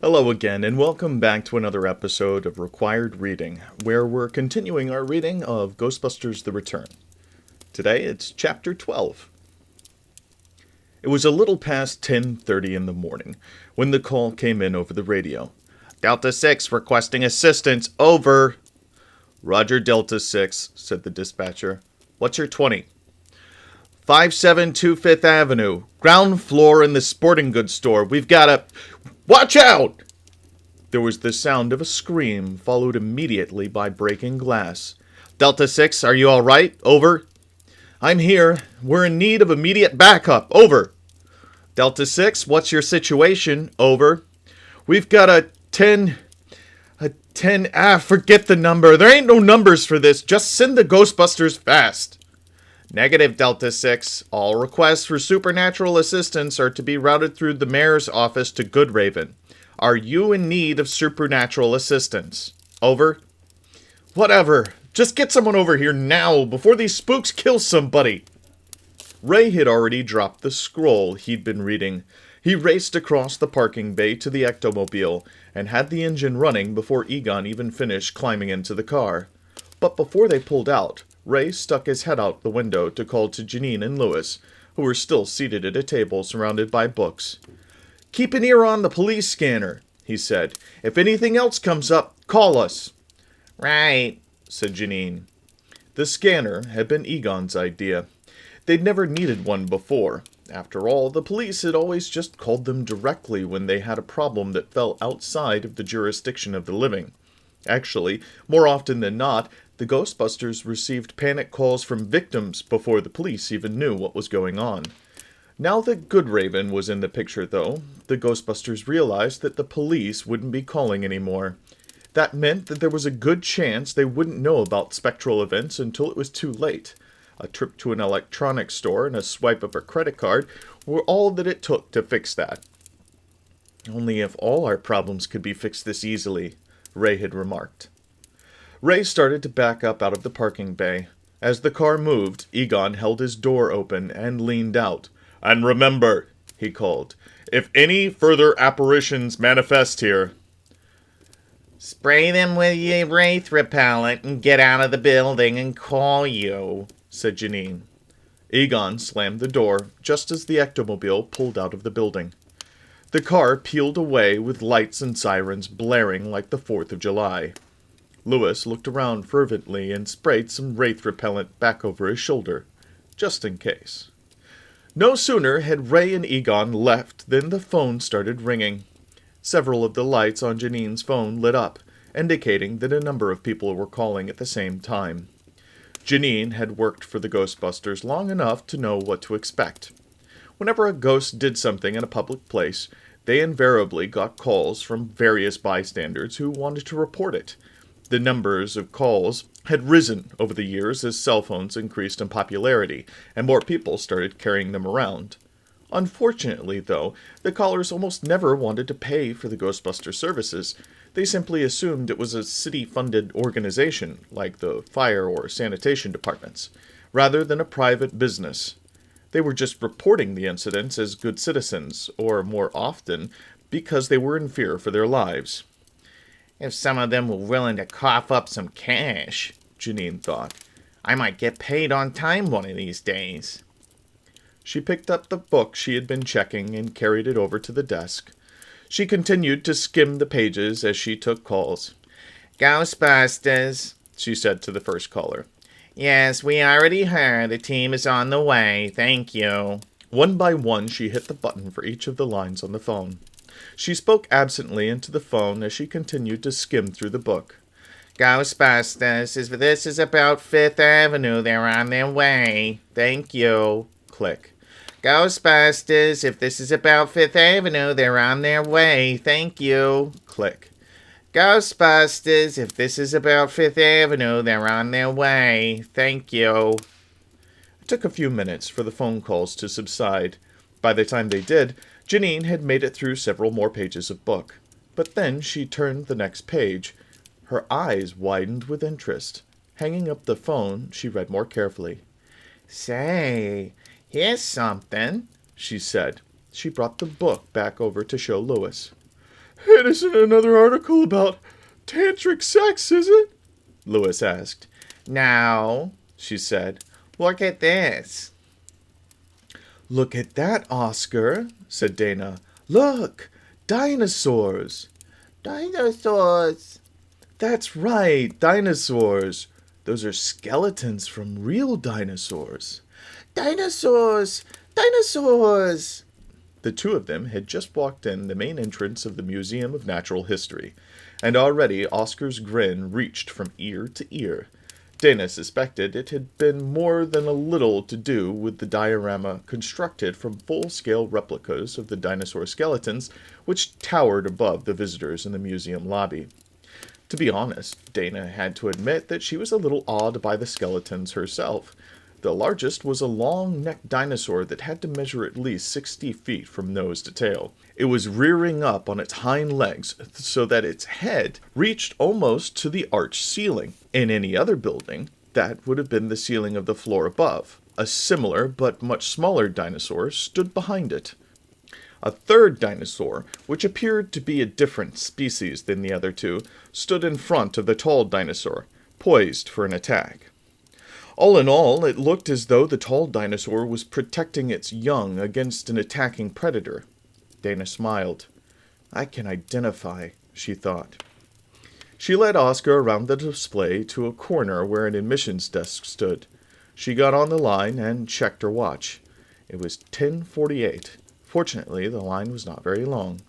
Hello again, and welcome back to another episode of Required Reading, where we're continuing our reading of Ghostbusters: The Return. Today, it's Chapter 12. It was a little past 10:30 in the morning when the call came in over the radio. Delta 6 requesting assistance, over. Roger, Delta 6, said the dispatcher. What's your 20? 572 Fifth Avenue, ground floor in the sporting goods store. We've got a... Watch out! There was the sound of a scream, followed immediately by breaking glass. Delta 6, are you all right? Over. I'm here. We're in need of immediate backup. Over. Delta 6, what's your situation? Over. We've got a 10... forget the number. There ain't no numbers for this. Just send the Ghostbusters fast. Negative, Delta 6. All requests for supernatural assistance are to be routed through the mayor's office to Goodraven. Are you in need of supernatural assistance? Over. Whatever. Just get someone over here now, before these spooks kill somebody. Ray had already dropped the scroll he'd been reading. He raced across the parking bay to the ectomobile, and had the engine running before Egon even finished climbing into the car. But before they pulled out, Ray stuck his head out the window to call to Janine and Louis, who were still seated at a table surrounded by books. Keep an ear on the police scanner, he said. If anything else comes up, call us. Right, said Janine. The scanner had been Egon's idea. They'd never needed one before. After all, the police had always just called them directly when they had a problem that fell outside of the jurisdiction of the living. Actually, more often than not, the Ghostbusters received panic calls from victims before the police even knew what was going on. Now that Goodraven was in the picture, though, the Ghostbusters realized that the police wouldn't be calling anymore. That meant that there was a good chance they wouldn't know about spectral events until it was too late. A trip to an electronics store and a swipe of a credit card were all that it took to fix that. Only if all our problems could be fixed this easily, Ray had remarked. Ray started to back up out of the parking bay. As the car moved, Egon held his door open and leaned out. And remember, he called, if any further apparitions manifest here, spray them with your wraith repellent and get out of the building and call you, said Janine. Egon slammed the door just as the ectomobile pulled out of the building. The car peeled away with lights and sirens blaring like the 4th of July. Louis looked around fervently and sprayed some wraith repellent back over his shoulder, just in case. No sooner had Ray and Egon left than the phone started ringing. Several of the lights on Janine's phone lit up, indicating that a number of people were calling at the same time. Janine had worked for the Ghostbusters long enough to know what to expect. Whenever a ghost did something in a public place, they invariably got calls from various bystanders who wanted to report it. The numbers of calls had risen over the years as cell phones increased in popularity, and more people started carrying them around. Unfortunately, though, the callers almost never wanted to pay for the Ghostbuster services. They simply assumed it was a city-funded organization, like the fire or sanitation departments, rather than a private business. They were just reporting the incidents as good citizens, or more often, because they were in fear for their lives. If some of them were willing to cough up some cash, Janine thought, I might get paid on time one of these days. She picked up the book she had been checking and carried it over to the desk. She continued to skim the pages as she took calls. Ghostbusters, she said to the first caller. Yes, we already heard. The team is on the way. Thank you. One by one, she hit the button for each of the lines on the phone. She spoke absently into the phone as she continued to skim through the book. Ghostbusters, if this is about Fifth Avenue, they're on their way. Thank you. Click. Ghostbusters, if this is about Fifth Avenue, they're on their way. Thank you. Click. Ghostbusters, if this is about Fifth Avenue, they're on their way. Thank you. It took a few minutes for the phone calls to subside. By the time they did, Janine had made it through several more pages of book. But then she turned the next page. Her eyes widened with interest. Hanging up the phone, she read more carefully. Say, here's something, she said. She brought the book back over to show Louis. It isn't another article about tantric sex, is it? Louis asked. No, she said. Look at this. Look at that, Oscar, said Dana. Look, dinosaurs. Dinosaurs. That's right, dinosaurs. Those are skeletons from real dinosaurs. Dinosaurs! Dinosaurs! The two of them had just walked in the main entrance of the Museum of Natural History, and already Oscar's grin reached from ear to ear. Dana suspected it had been more than a little to do with the diorama constructed from full-scale replicas of the dinosaur skeletons which towered above the visitors in the museum lobby. To be honest, Dana had to admit that she was a little awed by the skeletons herself. The largest was a long-necked dinosaur that had to measure at least 60 feet from nose to tail. It was rearing up on its hind legs so that its head reached almost to the arched ceiling. In any other building, that would have been the ceiling of the floor above. A similar but much smaller dinosaur stood behind it. A third dinosaur, which appeared to be a different species than the other two, stood in front of the tall dinosaur, poised for an attack. All in all, it looked as though the tall dinosaur was protecting its young against an attacking predator. Dana smiled. I can identify, she thought. She led Oscar around the display to a corner where an admissions desk stood. She got on the line and checked her watch. It was 10:48. Fortunately, the line was not very long.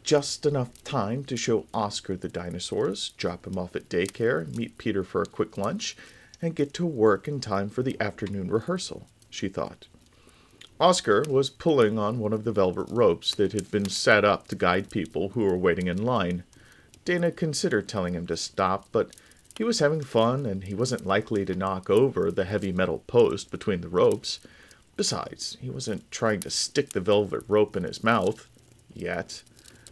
Just enough time to show Oscar the dinosaurs, drop him off at daycare, meet Peter for a quick lunch, and get to work in time for the afternoon rehearsal, she thought. Oscar was pulling on one of the velvet ropes that had been set up to guide people who were waiting in line. Dana considered telling him to stop, but he was having fun and he wasn't likely to knock over the heavy metal post between the ropes. Besides, he wasn't trying to stick the velvet rope in his mouth, yet.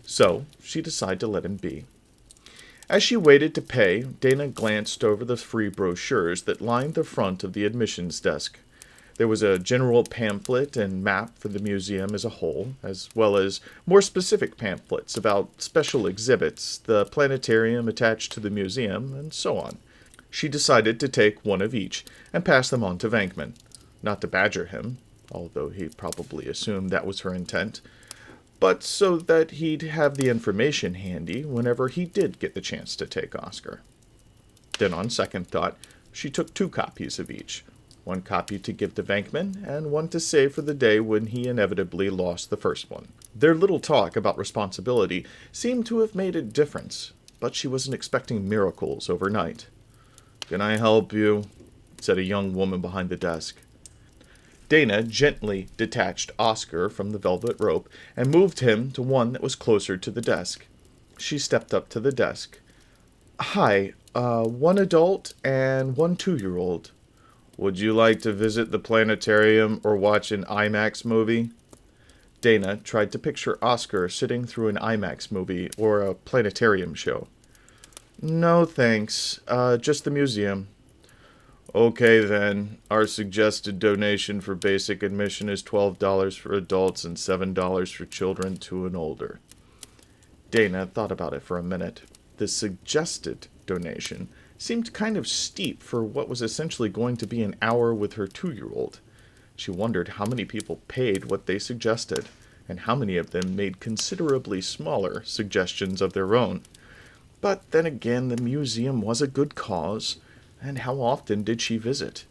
So she decided to let him be. As she waited to pay, Dana glanced over the free brochures that lined the front of the admissions desk. There was a general pamphlet and map for the museum as a whole, as well as more specific pamphlets about special exhibits, the planetarium attached to the museum, and so on. She decided to take one of each and pass them on to Venkman. Not to badger him, although he probably assumed that was her intent, but so that he'd have the information handy whenever he did get the chance to take Oscar. Then on second thought, she took 2 copies of each, one copy to give to Venkman, and one to save for the day when he inevitably lost the first one. Their little talk about responsibility seemed to have made a difference, but she wasn't expecting miracles overnight. "Can I help you?" said a young woman behind the desk. Dana gently detached Oscar from the velvet rope and moved him to one that was closer to the desk. She stepped up to the desk. Hi, one adult and one 2-year-old. Would you like to visit the planetarium or watch an IMAX movie? Dana tried to picture Oscar sitting through an IMAX movie or a planetarium show. No, thanks. Just the museum. Okay, then. Our suggested donation for basic admission is $12 for adults and $7 for children 2 and older. Dana thought about it for a minute. The suggested donation seemed kind of steep for what was essentially going to be an hour with her 2-year-old. She wondered how many people paid what they suggested, and how many of them made considerably smaller suggestions of their own. But then again, the museum was a good cause, and how often did she visit?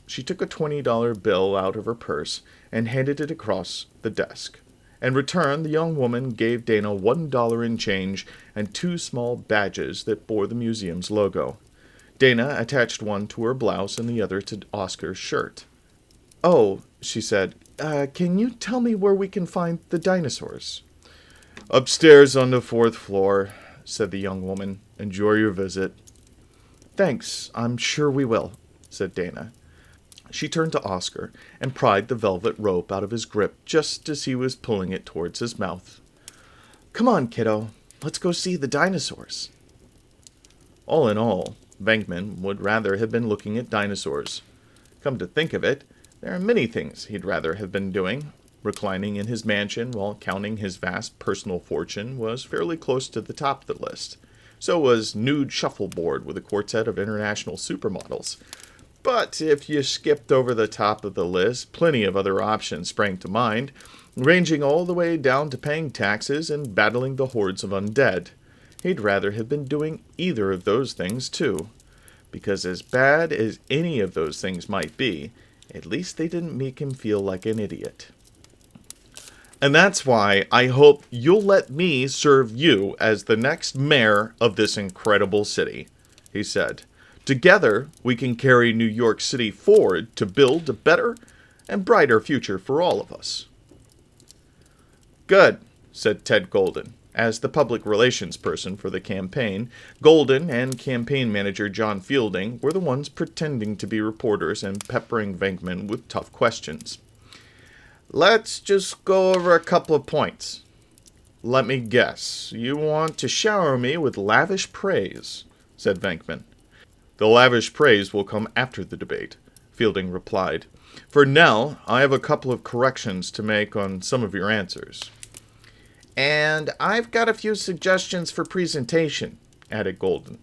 She took a $20 bill out of her purse and handed it across the desk. In return, the young woman gave Dana $1 in change and 2 small badges that bore the museum's logo. Dana attached one to her blouse and the other to Oscar's shirt. Oh, she said, can you tell me where we can find the dinosaurs? Upstairs on the 4th floor, said the young woman. Enjoy your visit. Thanks, I'm sure we will, said Dana. She turned to Oscar and pried the velvet rope out of his grip just as he was pulling it towards his mouth. Come on, kiddo, let's go see the dinosaurs. All in all, Venkman would rather have been looking at dinosaurs. Come to think of it, there are many things he'd rather have been doing. reclining in his mansion while counting his vast personal fortune, was fairly close to the top of the list. So was Nude Shuffleboard with a quartet of international supermodels. But if you skipped over the top of the list, plenty of other options sprang to mind, ranging all the way down to paying taxes and battling the hordes of undead. He'd rather have been doing either of those things too. Because as bad as any of those things might be, at least they didn't make him feel like an idiot. And that's why I hope you'll let me serve you as the next mayor of this incredible city, he said. Together, we can carry New York City forward to build a better and brighter future for all of us. Good, said Ted Golden. As the public relations person for the campaign, Golden and campaign manager John Fielding were the ones pretending to be reporters and peppering Venkman with tough questions. Let's just go over a couple of points. Let me guess, you want to shower me with lavish praise, said Venkman. The lavish praise will come after the debate, Fielding replied. For now, I have a couple of corrections to make on some of your answers. And I've got a few suggestions for presentation, added Golden.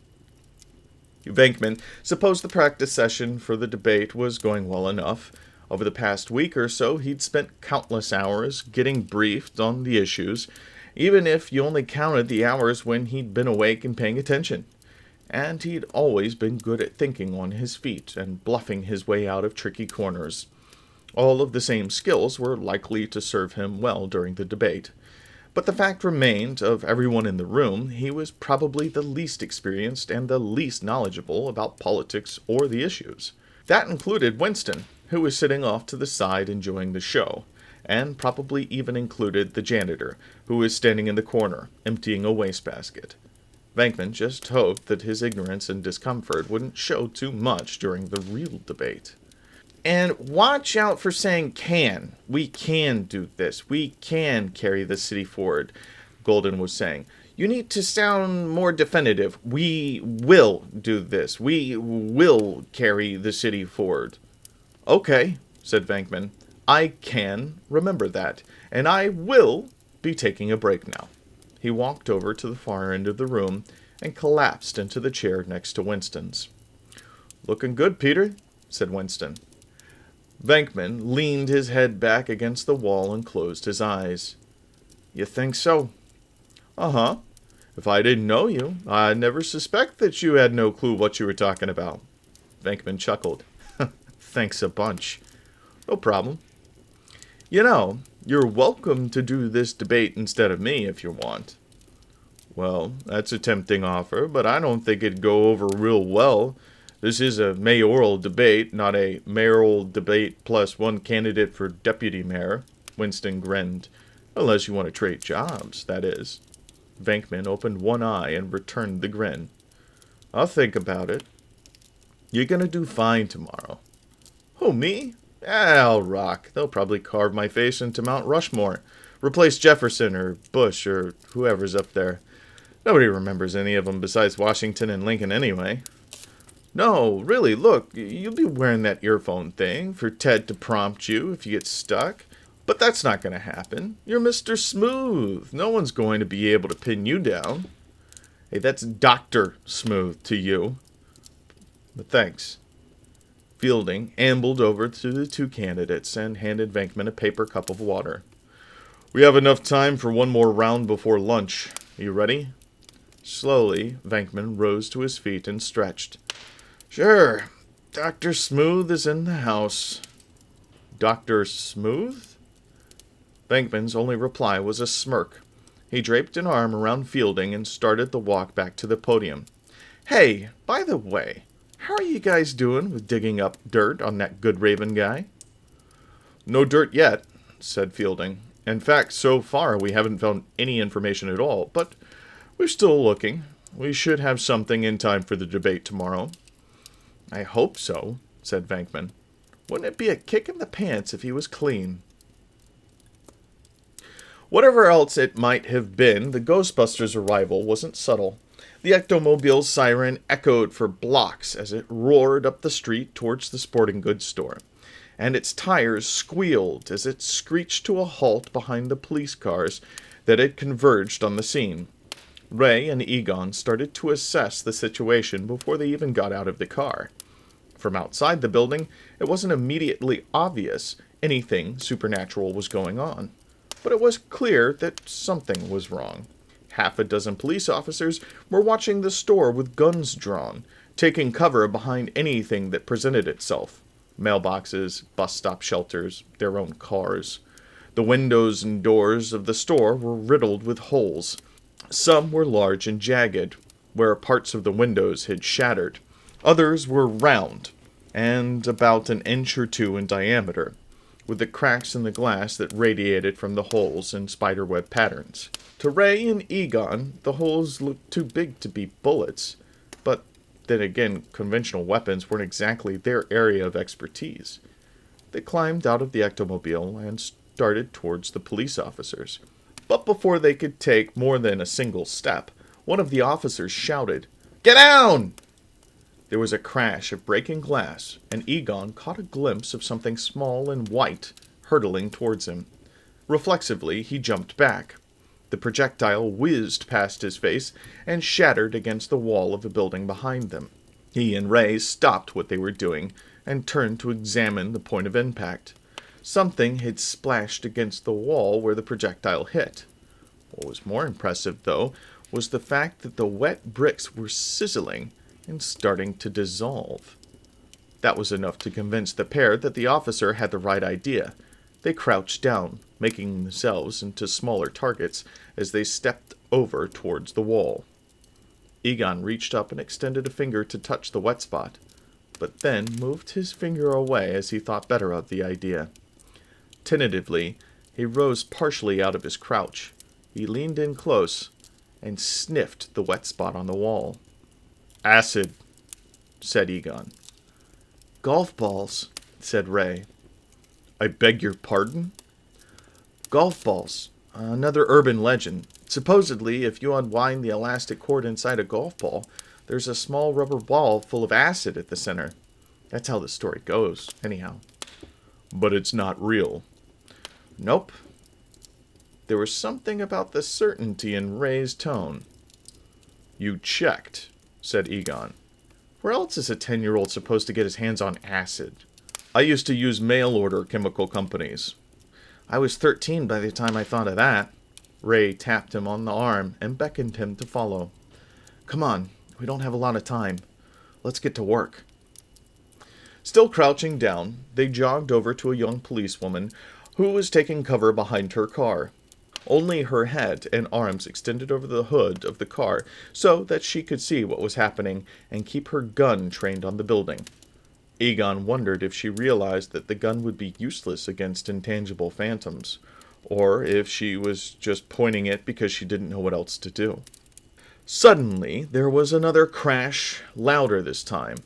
Venkman supposed the practice session for the debate was going well enough. Over the past week or so, he'd spent countless hours getting briefed on the issues, even if you only counted the hours when he'd been awake and paying attention. And he'd always been good at thinking on his feet and bluffing his way out of tricky corners. All of the same skills were likely to serve him well during the debate. But the fact remained, of everyone in the room, he was probably the least experienced and the least knowledgeable about politics or the issues. That included Winston, who was sitting off to the side enjoying the show, and probably even included the janitor, who was standing in the corner, emptying a wastebasket. Venkman just hoped that his ignorance and discomfort wouldn't show too much during the real debate. And watch out for saying can. We can do this. We can carry the city forward, Golden was saying. You need to sound more definitive. We will do this. We will carry the city forward. Okay, said Venkman. I can remember that, and I will be taking a break now. He walked over to the far end of the room and collapsed into the chair next to Winston's. Looking good, Peter, said Winston. Venkman leaned his head back against the wall and closed his eyes. You think so? Uh-huh. If I didn't know you, I'd never suspect that you had no clue what you were talking about. Venkman chuckled. Thanks a bunch. No problem. You know, you're welcome to do this debate instead of me if you want. Well, that's a tempting offer, but I don't think it'd go over real well. This is a mayoral debate, not a mayoral debate plus one candidate for deputy mayor. Winston grinned. Unless you want to trade jobs, that is. Venkman opened one eye and returned the grin. I'll think about it. You're gonna do fine tomorrow. Who, me? I'll rock. They'll probably carve my face into Mount Rushmore. Replace Jefferson or Bush or whoever's up there. Nobody remembers any of them besides Washington and Lincoln anyway. No, really, look, you'll be wearing that earphone thing for Ted to prompt you if you get stuck. But that's not going to happen. You're Mr. Smooth. No one's going to be able to pin you down. Hey, that's Dr. Smooth to you. But thanks. Fielding ambled over to the two candidates and handed Venkman a paper cup of water. We have enough time for one more round before lunch. You ready? Slowly, Venkman rose to his feet and stretched. Sure. Dr. Smooth is in the house. Dr. Smooth? Venkman's only reply was a smirk. He draped an arm around Fielding and started the walk back to the podium. Hey, by the way, how are you guys doing with digging up dirt on that good Raven guy? No dirt yet, said Fielding. In fact, so far we haven't found any information at all, but we're still looking. We should have something in time for the debate tomorrow. I hope so, said Venkman. Wouldn't it be a kick in the pants if he was clean? Whatever else it might have been, the Ghostbusters' arrival wasn't subtle. The ectomobile's siren echoed for blocks as it roared up the street towards the sporting goods store. and its tires squealed as it screeched to a halt behind the police cars that had converged on the scene. Ray and Egon started to assess the situation before they even got out of the car. From outside the building, it wasn't immediately obvious anything supernatural was going on, but it was clear that something was wrong. Half a dozen police officers were watching the store with guns drawn, taking cover behind anything that presented itself. Mailboxes, bus stop shelters, their own cars. The windows and doors of the store were riddled with holes. Some were large and jagged, where parts of the windows had shattered. Others were round, and about an inch or two in diameter, with the cracks in the glass that radiated from the holes in spiderweb patterns. To Ray and Egon, the holes looked too big to be bullets, but then again, conventional weapons weren't exactly their area of expertise. They climbed out of the ectomobile and started towards the police officers. But before they could take more than a single step, one of the officers shouted, "Get down!" There was a crash of breaking glass, and Egon caught a glimpse of something small and white hurtling towards him. Reflexively, he jumped back. The projectile whizzed past his face and shattered against the wall of the building behind them. He and Ray stopped what they were doing and turned to examine the point of impact. Something had splashed against the wall where the projectile hit. What was more impressive, though, was the fact that the wet bricks were sizzling and starting to dissolve. That was enough to convince the pair that the officer had the right idea. They crouched down, making themselves into smaller targets as they stepped over towards the wall. Egon reached up and extended a finger to touch the wet spot, but then moved his finger away as he thought better of the idea. Tentatively, he rose partially out of his crouch. He leaned in close and sniffed the wet spot on the wall. "Acid," said Egon. "Golf balls," said Ray. "I beg your pardon?" "Golf balls. Another urban legend. Supposedly, if you unwind the elastic cord inside a golf ball, there's a small rubber ball full of acid at the center. That's how the story goes, anyhow." "But it's not real." "Nope." There was something about the certainty in Ray's tone. "You checked," said Egon. "Where else is a 10-year-old supposed to get his hands on acid?" "I used to use mail-order chemical companies." "I was 13 by the time I thought of that." Ray tapped him on the arm and beckoned him to follow. "Come on, we don't have a lot of time. Let's get to work." Still crouching down, they jogged over to a young policewoman who was taking cover behind her car. Only her head and arms extended over the hood of the car so that she could see what was happening and keep her gun trained on the building. Egon wondered if she realized that the gun would be useless against intangible phantoms, or if she was just pointing it because she didn't know what else to do. Suddenly, there was another crash, louder this time.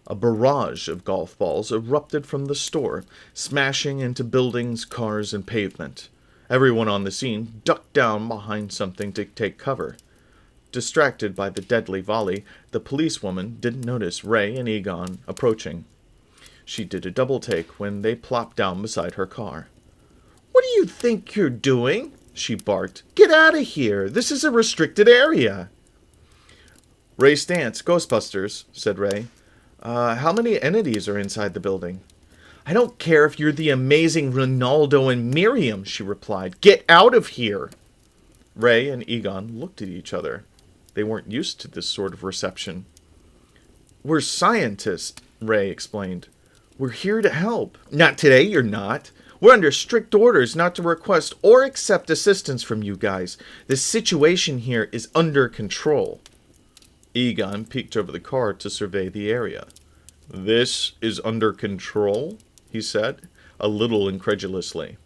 A barrage of golf balls erupted from the store, smashing into buildings, cars, and pavement. Everyone on the scene ducked down behind something to take cover. Distracted by the deadly volley, the policewoman didn't notice Ray and Egon approaching. She did a double take when they plopped down beside her car. "What do you think you're doing?" she barked. "Get out of here! This is a restricted area!" "Ray Stantz, Ghostbusters," said Ray. How many entities are inside the building?" "I don't care if you're the amazing Ronaldo and Miriam," she replied. "Get out of here!" Ray and Egon looked at each other. They weren't used to this sort of reception. "We're scientists," Ray explained. "We're here to help." "Not today, you're not. We're under strict orders not to request or accept assistance from you guys. The situation here is under control." Egon peeked over the car to survey the area. "This is under control?" he said, a little incredulously.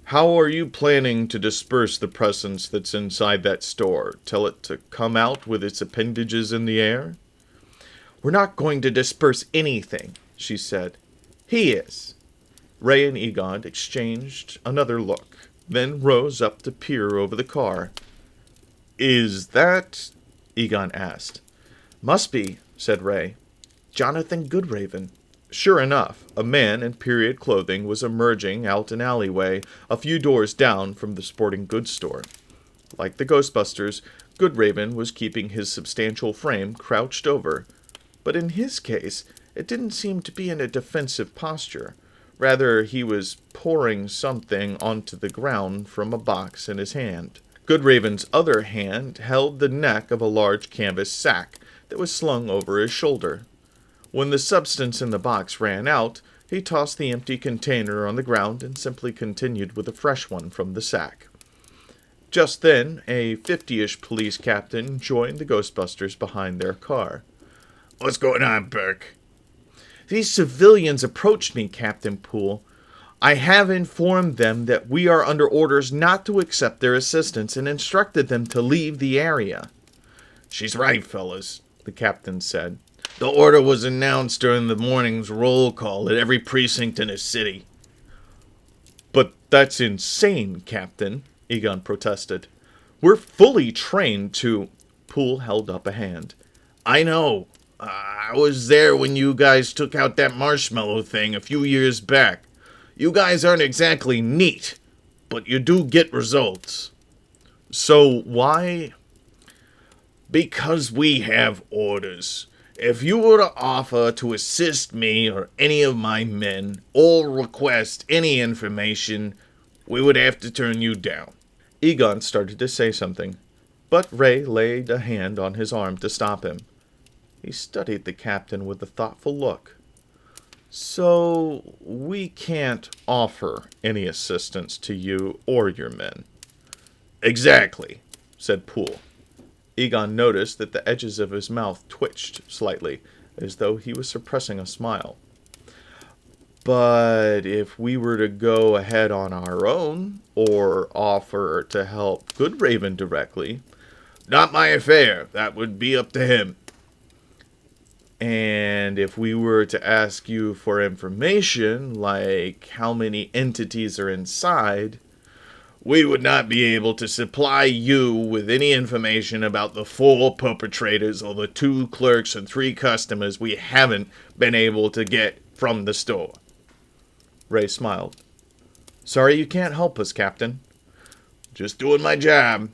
"How are you planning to disperse the presence that's inside that store? Tell it to come out with its appendages in the air?" "We're not going to disperse anything," she said. "He is." Ray and Egon exchanged another look, then rose up to peer over the car. "Is that..." Egon asked. "Must be," said Ray. "Jonathan Goodraven." Sure enough, a man in period clothing was emerging out an alleyway a few doors down from the sporting goods store. Like the Ghostbusters, Goodraven was keeping his substantial frame crouched over, but in his case, it didn't seem to be in a defensive posture. Rather, he was pouring something onto the ground from a box in his hand. Goodraven's other hand held the neck of a large canvas sack that was slung over his shoulder. When the substance in the box ran out, he tossed the empty container on the ground and simply continued with a fresh one from the sack. Just then, a 50-ish police captain joined the Ghostbusters behind their car. "What's going on, Burke?" "These civilians approached me, Captain Poole. I have informed them that we are under orders not to accept their assistance and instructed them to leave the area." "She's right, fellas," the captain said. "The order was announced during the morning's roll call at every precinct in the city." "But that's insane, Captain," Egon protested. "We're fully trained to—" Poole held up a hand. "I know. I was there when you guys took out that marshmallow thing a few years back. You guys aren't exactly neat, but you do get results." "So why—" "Because we have orders. If you were to offer to assist me or any of my men, or request any information, we would have to turn you down." Egon started to say something, but Ray laid a hand on his arm to stop him. He studied the captain with a thoughtful look. "So we can't offer any assistance to you or your men?" "Exactly," said Poole. Egon noticed that the edges of his mouth twitched slightly, as though he was suppressing a smile. "But if we were to go ahead on our own, or offer to help Goodraven directly—" "Not my affair. That would be up to him." "And if we were to ask you for information, like how many entities are inside—" "We would not be able to supply you with any information about the 4 perpetrators or the 2 clerks and 3 customers we haven't been able to get from the store." Ray smiled. "Sorry you can't help us, Captain." "Just doing my job."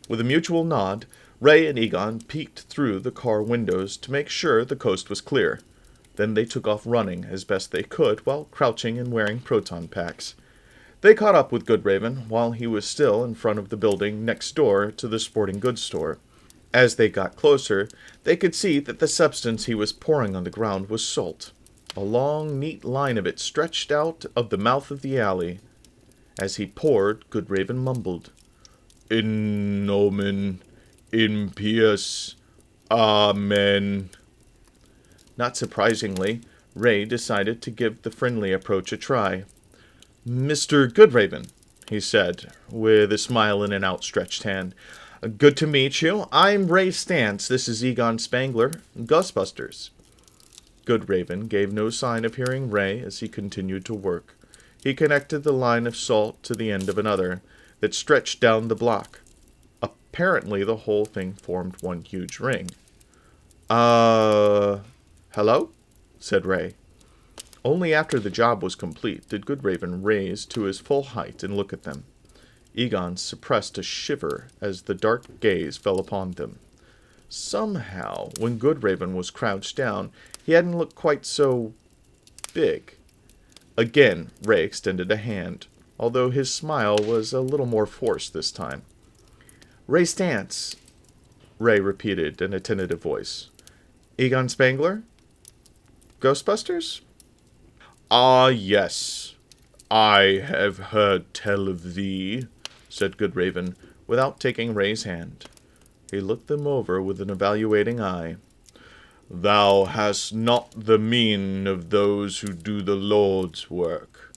With a mutual nod, Ray and Egon peeked through the car windows to make sure the coast was clear. Then they took off running as best they could while crouching and wearing proton packs. They caught up with Goodraven while he was still in front of the building next door to the sporting goods store. As they got closer, they could see that the substance he was pouring on the ground was salt. A long, neat line of it stretched out of the mouth of the alley. As he poured, Goodraven mumbled, "In nomen impius, amen." Not surprisingly, Ray decided to give the friendly approach a try. "Mr. Goodraven," he said, with a smile and an outstretched hand. "Good to meet you. I'm Ray Stantz. This is Egon Spangler, Ghostbusters." Goodraven gave no sign of hearing Ray as he continued to work. He connected the line of salt to the end of another that stretched down the block. Apparently, the whole thing formed one huge ring. Hello?" said Ray. Only after the job was complete did Goodraven raise to his full height and look at them. Egon suppressed a shiver as the dark gaze fell upon them. Somehow, when Goodraven was crouched down, he hadn't looked quite so big. Again, Ray extended a hand, although his smile was a little more forced this time. "Ray Stantz," Ray repeated in a tentative voice. "Egon Spangler? Ghostbusters?" "Ah, yes. I have heard tell of thee," said Goodraven, without taking Ray's hand. He looked them over with an evaluating eye. "Thou hast not the mien of those who do the Lord's work."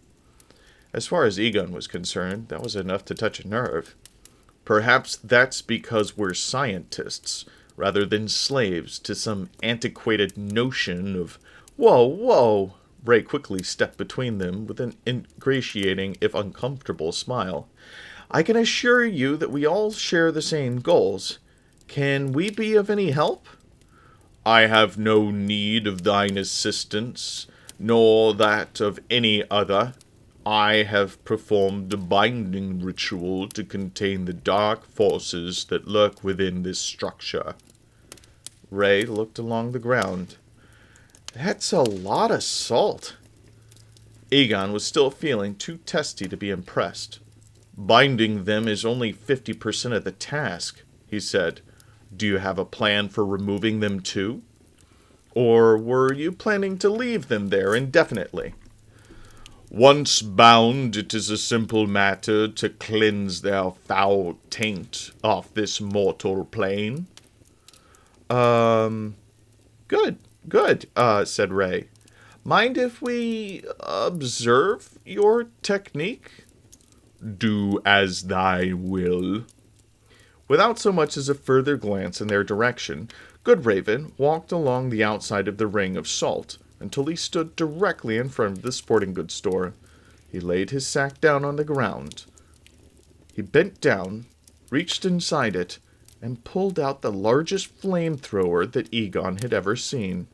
As far as Egon was concerned, that was enough to touch a nerve. "Perhaps that's because we're scientists, rather than slaves to some antiquated notion of—" "Whoa, whoa!" Ray quickly stepped between them with an ingratiating, if uncomfortable, smile. "I can assure you that we all share the same goals. Can we be of any help?" "I have no need of thine assistance. nor that of any other. I have performed a binding ritual to contain the dark forces that lurk within this structure. Ray looked along the ground. That's a lot of salt. Egon was still feeling too testy to be impressed. Binding them is only 50% of the task, he said. Do you have a plan for removing them too? Or were you planning to leave them there indefinitely? Once bound, it is a simple matter to cleanse their foul taint off this mortal plane. Good, said Ray. Mind if we observe your technique? Do as thy will. Without so much as a further glance in their direction, Goodraven walked along the outside of the ring of salt until he stood directly in front of the sporting goods store. He laid his sack down on the ground. He bent down, reached inside it, and pulled out the largest flamethrower that Egon had ever seen.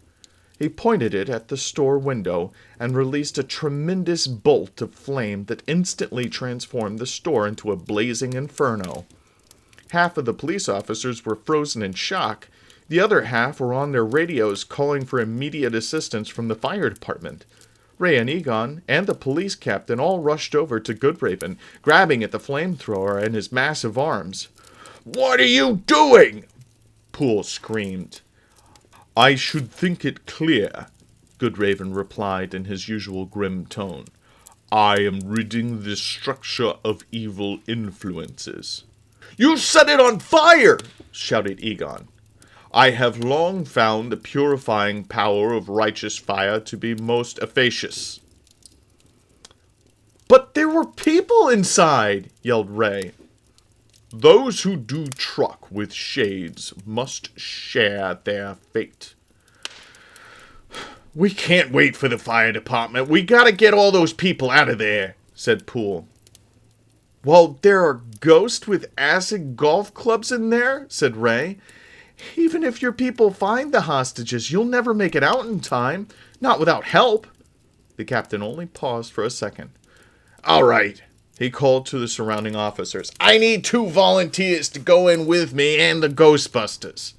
He pointed it at the store window and released a tremendous bolt of flame that instantly transformed the store into a blazing inferno. Half of the police officers were frozen in shock. The other half were on their radios calling for immediate assistance from the fire department. Ray and Egon and the police captain all rushed over to Goodraven, grabbing at the flamethrower in his massive arms. "What are you doing?" Poole screamed. "I should think it clear," Goodraven replied in his usual grim tone. "I am ridding this structure of evil influences." "You set it on fire!" shouted Egon. "I have long found the purifying power of righteous fire to be most efficacious." "But there were people inside!" yelled Ray. "Those who do truck with shades must share their fate." "We can't wait for the fire department. We gotta get all those people out of there," said Poole. "Well, there are ghosts with acid golf clubs in there," said Ray. "Even if your people find the hostages, you'll never make it out in time. Not without help." The captain only paused for a second. "All right," he called to the surrounding officers. "I need 2 volunteers to go in with me and the Ghostbusters."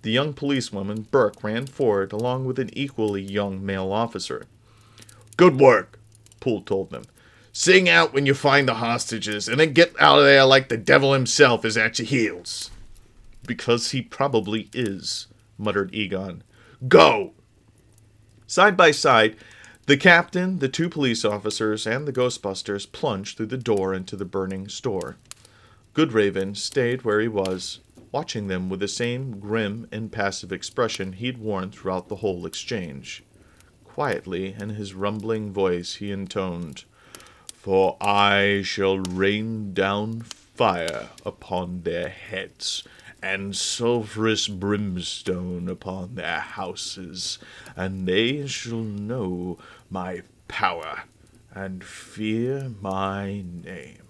The young policewoman, Burke, ran forward along with an equally young male officer. "Good work," Poole told them. "Sing out when you find the hostages, and then get out of there like the devil himself is at your heels." "Because he probably is," muttered Egon. "Go!" Side by side, the captain, the 2 police officers, and the Ghostbusters plunged through the door into the burning store. Goodraven stayed where he was, watching them with the same grim, impassive expression he'd worn throughout the whole exchange. Quietly, in his rumbling voice, he intoned, "For I shall rain down fire upon their heads, and sulphurous brimstone upon their houses, and they shall know my power, and fear my name."